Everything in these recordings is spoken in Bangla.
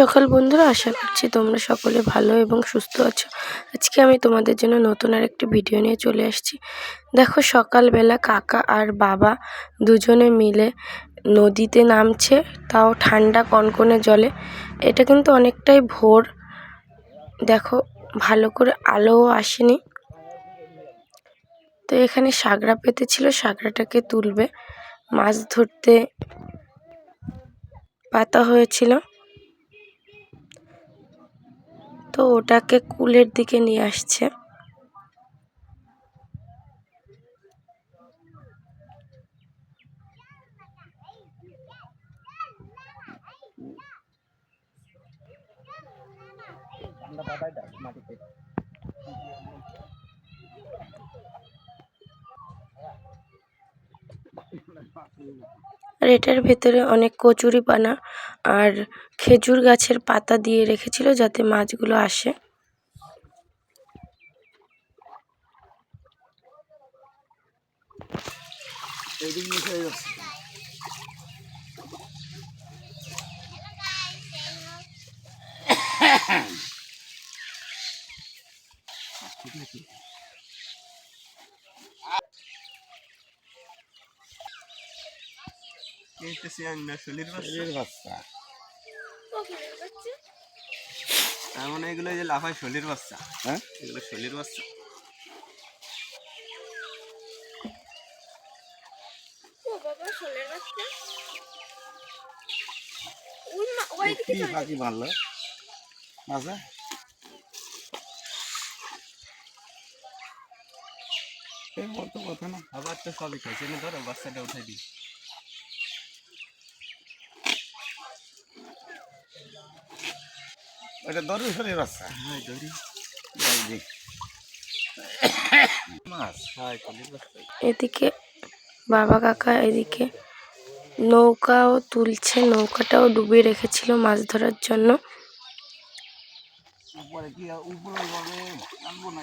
সকাল বন্ধুরা, আশা করছি তোমরা সকলে ভালো এবং সুস্থ আছো। আজকে আমি তোমাদের জন্য নতুন আরেকটি ভিডিও নিয়ে চলে আসছি। দেখো, সকালবেলা কাকা আর বাবা দুজনে মিলে নদীতে নামছে, তাও ঠান্ডা কনকনে জলে। এটা কিন্তু অনেকটাই ভোর। দেখো, ভালো করে আলোও আসেনি। তো এখানে সাগরা পেতেছিল, সাগরাটাকে তুলবে, মাছ ধরতে পাতা হয়েছিল, তো ওটাকে কুলের দিকে নিয়ে আসছে। আর এটার ভেতরে অনেক কচুরিপানা আর খেজুর গাছের পাতা দিয়ে রেখেছিল যাতে মাছগুলো আসে। তার মানে এগুলো যে লাফায় শলির বাচ্চা। হ্যাঁ, এগুলো শলির বাচ্চা। পাখি মারলো মাঝে। কথা না, আবার তো সবই খাইছে না। ধরো বাচ্চাটা উঠাই দিই। ওটা দড়ি শরীর বাচ্চা। হ্যাঁ, দড়ি মাছ। হ্যাঁ, এদিকে বাবা কাকা এদিকে নৌকাও তুলছে, নৌকাটাও ডুবিয়ে রেখেছিল মাছ ধরার জন্য। উপরে কি উপরে আনবো না।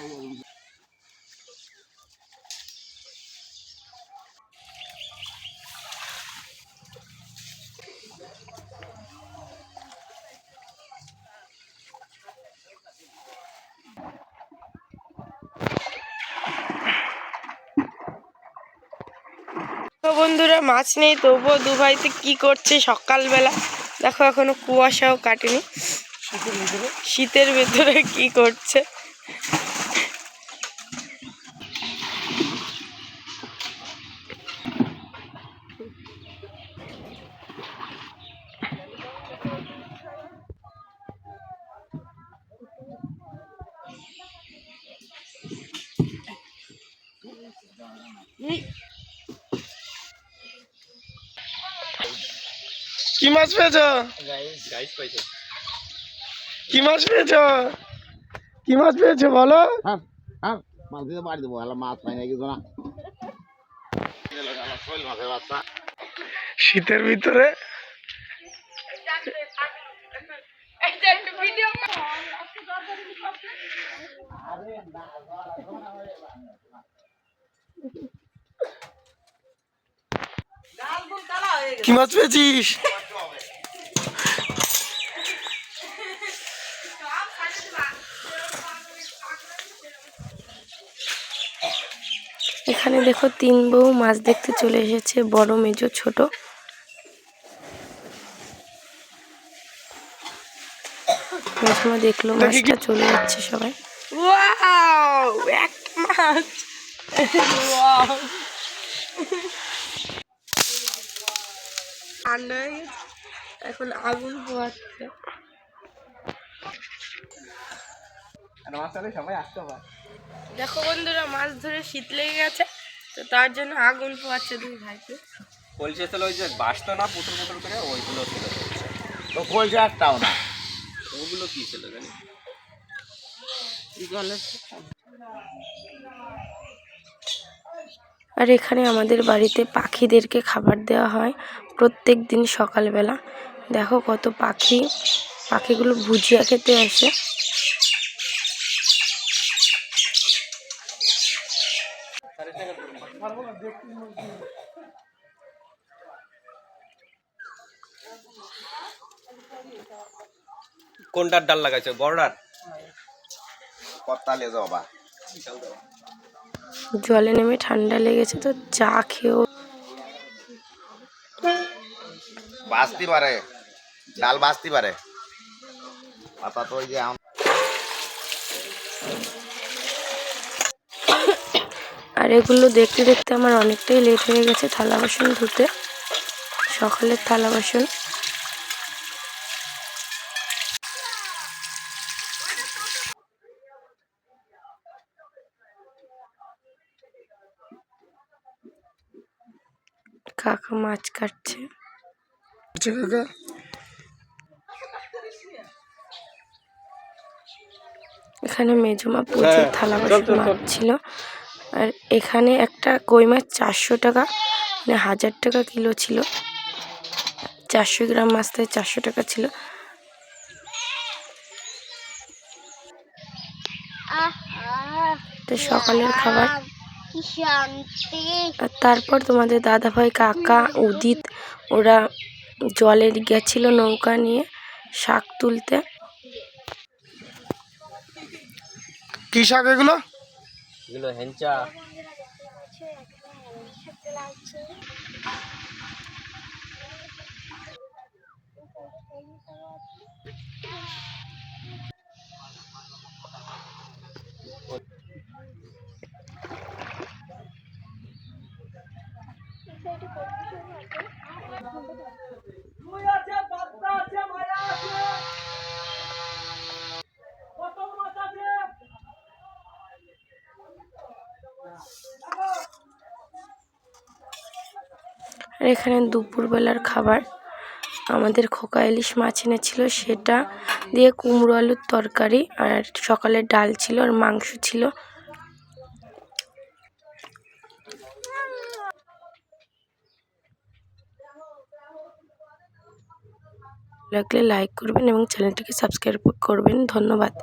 তো বন্ধুরা, মাছ নেই, তবুও দু ভাইতে কি করছে সকালবেলা। দেখো, এখনো কুয়াশাও কাটেনি, শীতের ভেতরে কি করছে। কি মাছ পেয়েছ? কি মাছ পেয়েছ? কি মাছ পেয়েছো বলো? বাড়ি দেবো মাছ পাই না কিছু না। শীতের ভিতরে কি মাছ পেয়েছিস? এখানে দেখো, 3 বউ মাছ দেখতে চলে এসেছে, বড় মেজো ছোট। প্রথমে দেখলো মাছটা, চলে যাচ্ছে সবাই। ওয়াও, একটা মাছ! ওয়াও, ঠান্ডা হয়ে গেছে, এখন আগুন পোহাচ্ছে। দেখো বন্ধুরা, মাছ ধরে শীত লেগে গেছে, তো তার জন্য আগুন পোহাচ্ছে দুই ভাইকে। কলসে ছিল ওই যে বাসতো না পুতুল পুতুল করে, ওইগুলো ছিল। তো কলসে একটাও না। ওগুলো কি ছিল জানি। আর এখানে আমাদের বাড়িতে পাখিদেরকে খাবার দেওয়া হয় প্রত্যেক দিন সকালবেলা। দেখো কত পাখি, পাখিগুলো ভুজিয়া খেতে আসে। কোনটার ডাল লাগাইছো, বড়টার? কত্তা লে যাবা জলে নেমে ঠান্ডা লেগেছে তো চা খেয়েও বাঁচতে পারে, ডাল বাঁচতে পারে। পাতা তো ওই যে আর এগুলো দেখতে দেখতে আমার অনেকটাই লেট হয়ে গেছে থালা বাসন ধুতে, সকালের থালা বাসন। কাকা মাছ কাটছে। এখানে মেজমা প্রচুর থালা বাসন মাজছিল। আর এখানে একটা কই মাছ 400 টাকা, মানে 1000 টাকা কিলো ছিল। 400 গ্রাম মাছ তাই 400 টাকা ছিল। তো সকালের খাবার। আর তারপর তোমাদের দাদাভাই, কাকা, উদিত ওরা জলে গেছিল নৌকা নিয়ে শাক তুলতে। কি শাক এগুলো? এগুলো হেঞ্চা। আর এখানে দুপুরবেলার খাবার আমাদের খোকা ইলিশ মাছ এনেছিল, সেটা দিয়ে কুমড়ো আলুর তরকারি, আর সকালে ডাল ছিল আর মাংস ছিল। লাগলে লাইক করবেন এবং চ্যানেলটিকে সাবস্ক্রাইব করবেন। ধন্যবাদ।